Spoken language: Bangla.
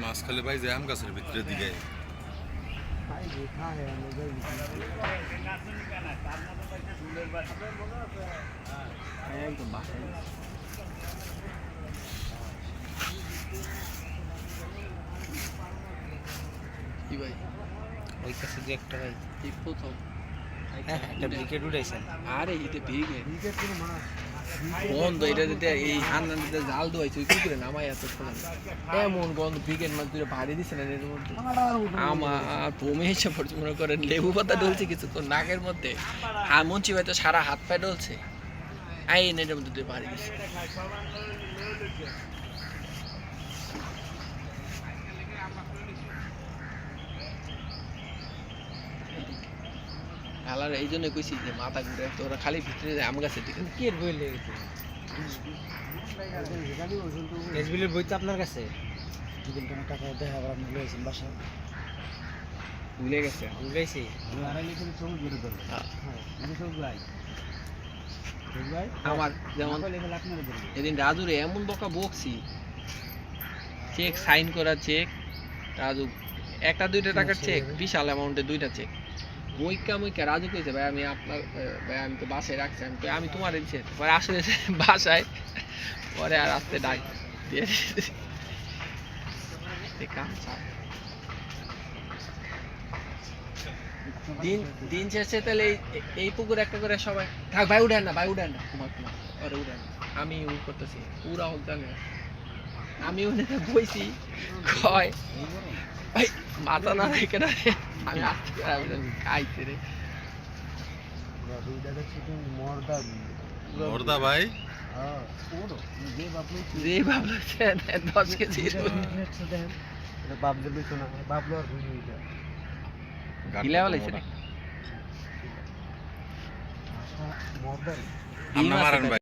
মাঝখালে ভাই যে আম গাছের ভিতরে দিকে একদম বাসায় কি ভাই ওই কাছে যে একটা ভাই এই প্রথম একটা ব্রিকেট উঠাইছেন। আরে এটা ভিগে গন্ধ এটা দিতে এই হান্না দিতে জাল দোয়াইছে ওই কুকুরে নামাই এত শোনা এমন গন্ধ ভিগের মাছ দুটো ভারী দিছে না এর মধ্যে আমার বমি এসে পড়ছে মনে করেন লেবু পাতা ডলছে কিছু তো নাকের মধ্যে মঞ্চি হয়তো সারা হাত পায়ে ডলছে এই নেটের মধ্যে দুটো ভারী দিছে আলার এই জন্য কইছি যে মাথা ঘুরে তোরা খালি ভিতরে আম গাছের দিকে কি এর বই লেগেছে এসবিলের বই তো আপনার কাছে দুদিন কোনো টাকা দেখা আবার আপনি লয়েছেন বাসায় ভুলে গেছে বুঝাইছি আমি আড়াই লিটার সবুজ বেরো করবো হ্যাঁ সবুজ ভাই ভাই আমার যেমন আপনার বলবো এদিন রাজুরে এমন বকা বকছি চেক সাইন করা চেক রাজু একটা দুইটা টাকার চেক বিশাল অ্যামাউন্টে দুইটা চেক মুইকা রাজু কইছে ভাই আমি আপনার ভাই আমি তো বাসায় রাখছি আমি তোমার দিচ্ছি পরে আসলে বাসায় পরে আর আসতে ডাক দিয়ে কাম দিন দিন শেষে তাহলে এই পুকুর একটা করে সবাই থাক ভাই উঠেন না কুমার ওরে উঠেন আমি উ করতেছি পুরা হোক জানে আমি উঠে বইছি কয় ভাই মাথা না রেখে না আমি আসতে খাইছে রে মর্দা ভাই যে ভাবলো 10 কেজি বাবলু শোনা বাবলু আর গিলা বলেছে আমরা মারান ভাই।